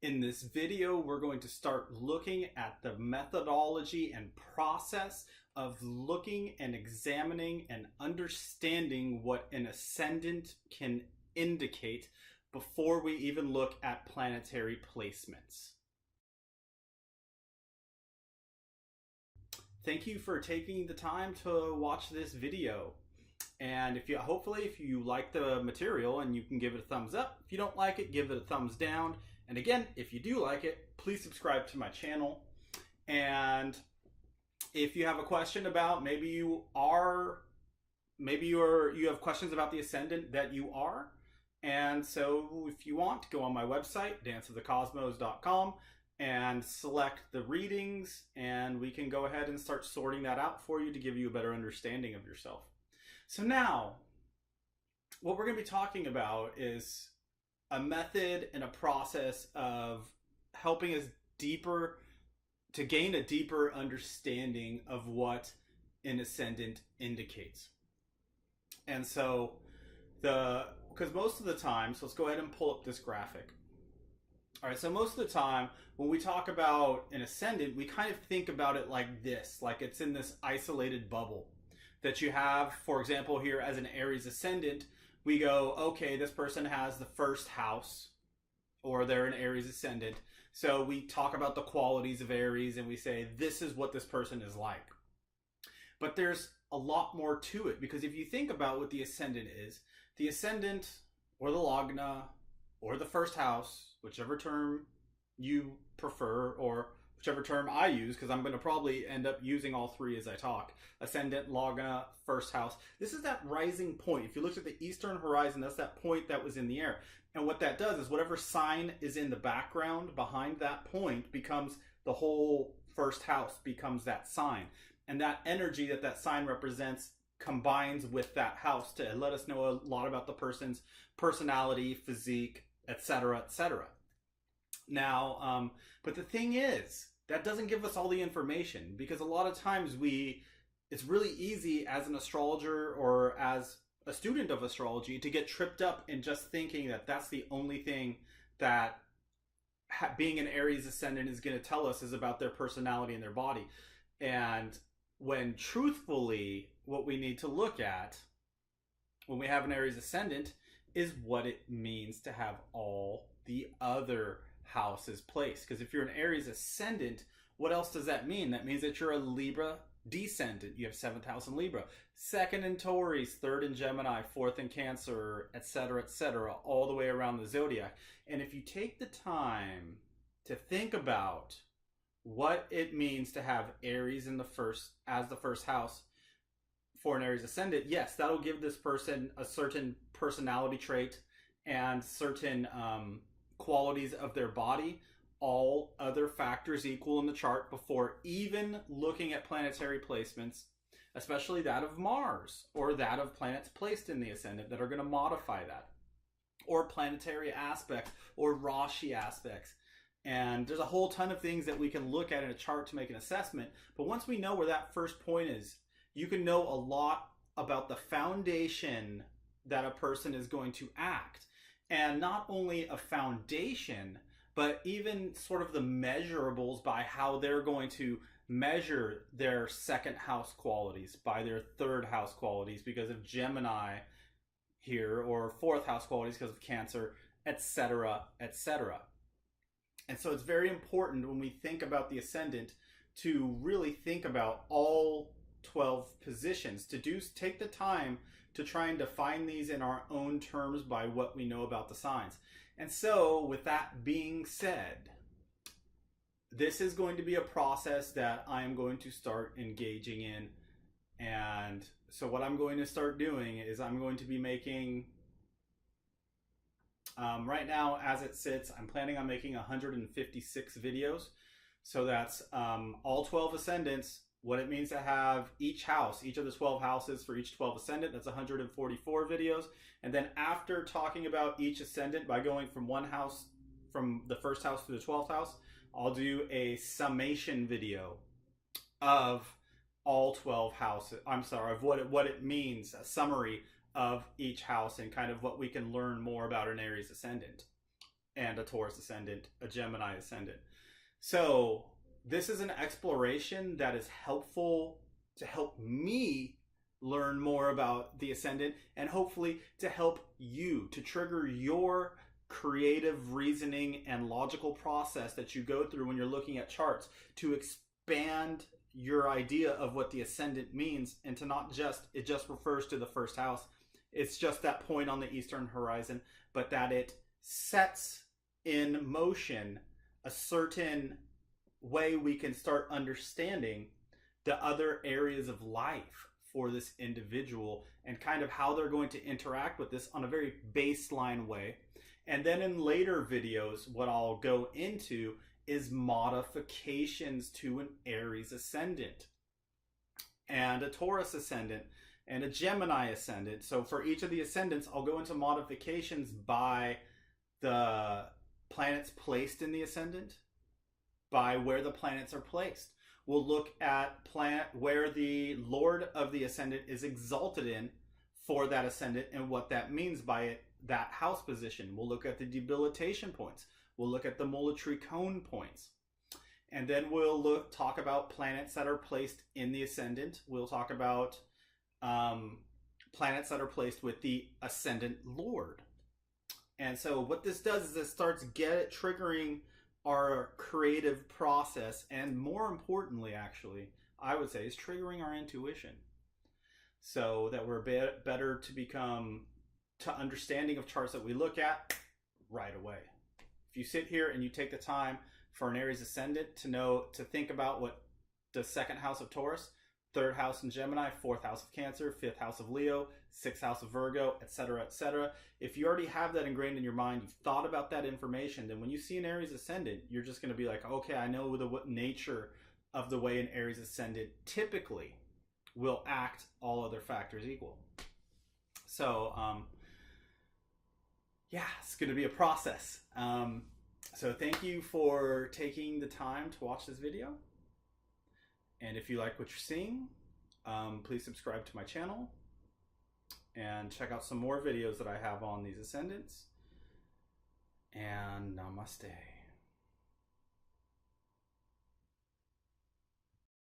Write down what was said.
In this video, we're going to start looking at the methodology and process of looking and examining and understanding what an ascendant can indicate before we even look at planetary placements. Thank you for taking the time to watch this video. And hopefully if you like the material, and you can give it a thumbs up. If you don't like it, give it a thumbs down. And again, if you do like it, please subscribe to my channel. And if you have a question about you have questions about the Ascendant that you are. And so if you want, go on my website, danceofthecosmos.com, and select the readings, and we can go ahead and start sorting that out for you to give you a better understanding of yourself. So now, what we're going to be talking about is a method and a process of helping us to gain a deeper understanding of what an ascendant indicates. And so because most of the time, so let's go ahead and pull up this graphic. All right, so most of the time when we talk about an ascendant, we kind of think about it like this, like it's in this isolated bubble that you have. For example, here as an Aries ascendant, we go, okay, this person has the first house, or they're an Aries ascendant. So we talk about the qualities of Aries and we say, this is what this person is like. But there's a lot more to it, because if you think about what the ascendant is, the ascendant or the lagna or the first house, whichever term you prefer, or whichever term I use, because I'm going to probably end up using all three as I talk. Ascendant, lagna, first house. This is that rising point. If you look at the eastern horizon, that's that point that was in the air. And what that does is whatever sign is in the background behind that point becomes the whole first house, becomes that sign. And that energy that sign represents combines with that house to let us know a lot about the person's personality, physique, etc., etc. Now, but the thing is, that doesn't give us all the information, because a lot of times it's really easy as an astrologer or as a student of astrology to get tripped up in just thinking that that's the only thing that being an Aries ascendant is going to tell us is about their personality and their body. And when truthfully, what we need to look at when we have an Aries ascendant is what it means to have all the other houses placed. Because if you're an Aries ascendant, what else does that mean? That means that you're a Libra descendant. You have 7th house in Libra, 2nd in Taurus, 3rd in Gemini, 4th in Cancer, etc., all the way around the zodiac. And if you take the time to think about what it means to have Aries in the first house for an Aries ascendant, yes, that'll give this person a certain personality trait and certain qualities of their body. All other factors equal in the chart before even looking at planetary placements, especially that of Mars or that of planets placed in the ascendant that are going to modify that, or planetary aspects or Rashi aspects. And there's a whole ton of things that we can look at in a chart to make an assessment. But once we know where that first point is, you can know a lot about the foundation that a person is going to act. And not only a foundation, but even sort of the measurables by how they're going to measure their 2nd house qualities, by their 3rd house qualities because of Gemini here, or 4th house qualities because of Cancer, etc., etc. And so it's very important when we think about the ascendant to really think about all 12 positions, take the time to try and define these in our own terms by what we know about the signs. And so with that being said, this is going to be a process that I am going to start engaging in. And so what I'm going to start doing is I'm going to be making, right now as it sits, I'm planning on making 156 videos. So that's all 12 ascendants, what it means to have each house, each of the 12 houses for each 12 ascendant. That's 144 videos. And then after talking about each ascendant by going from one house, from the first house to the 12th house, I'll do a summation video of all 12 houses. I'm sorry, of what it means, a summary of each house and kind of what we can learn more about an Aries ascendant. and a Taurus ascendant, a Gemini ascendant. So this is an exploration that is helpful to help me learn more about the ascendant, and hopefully to help you, to trigger your creative reasoning and logical process that you go through when you're looking at charts, to expand your idea of what the ascendant means, and to not just, it just refers to the first house, it's just that point on the eastern horizon, but that it sets in motion a certain way we can start understanding the other areas of life for this individual, and kind of how they're going to interact with this on a very baseline way. And then in later videos, what I'll go into is modifications to an Aries ascendant and a Taurus ascendant and a Gemini ascendant. So for each of the ascendants, I'll go into modifications by the planets placed in the ascendant, by where the planets are placed. We'll look at where the Lord of the ascendant is exalted in for that ascendant and what that means by it, that house position. We'll look at the debilitation points. We'll look at the military cone points. And then we'll talk about planets that are placed in the ascendant. We'll talk about planets that are placed with the ascendant Lord. And so what this does is it starts triggering our creative process, and more importantly, actually, I would say, is triggering our intuition, so that we're better to become to understanding of charts that we look at right away. If you sit here and you take the time for an Aries ascendant to think about what the second house of Taurus, third house in Gemini, fourth house of Cancer, fifth house of Leo, sixth house of Virgo, etc., etc. If you already have that ingrained in your mind, you've thought about that information, then when you see an Aries ascendant, you're just going to be like, okay, I know what nature of the way an Aries ascendant typically will act, all other factors equal. So, yeah, it's going to be a process. So thank you for taking the time to watch this video. And if you like what you're seeing, please subscribe to my channel and check out some more videos that I have on these ascendants. And namaste.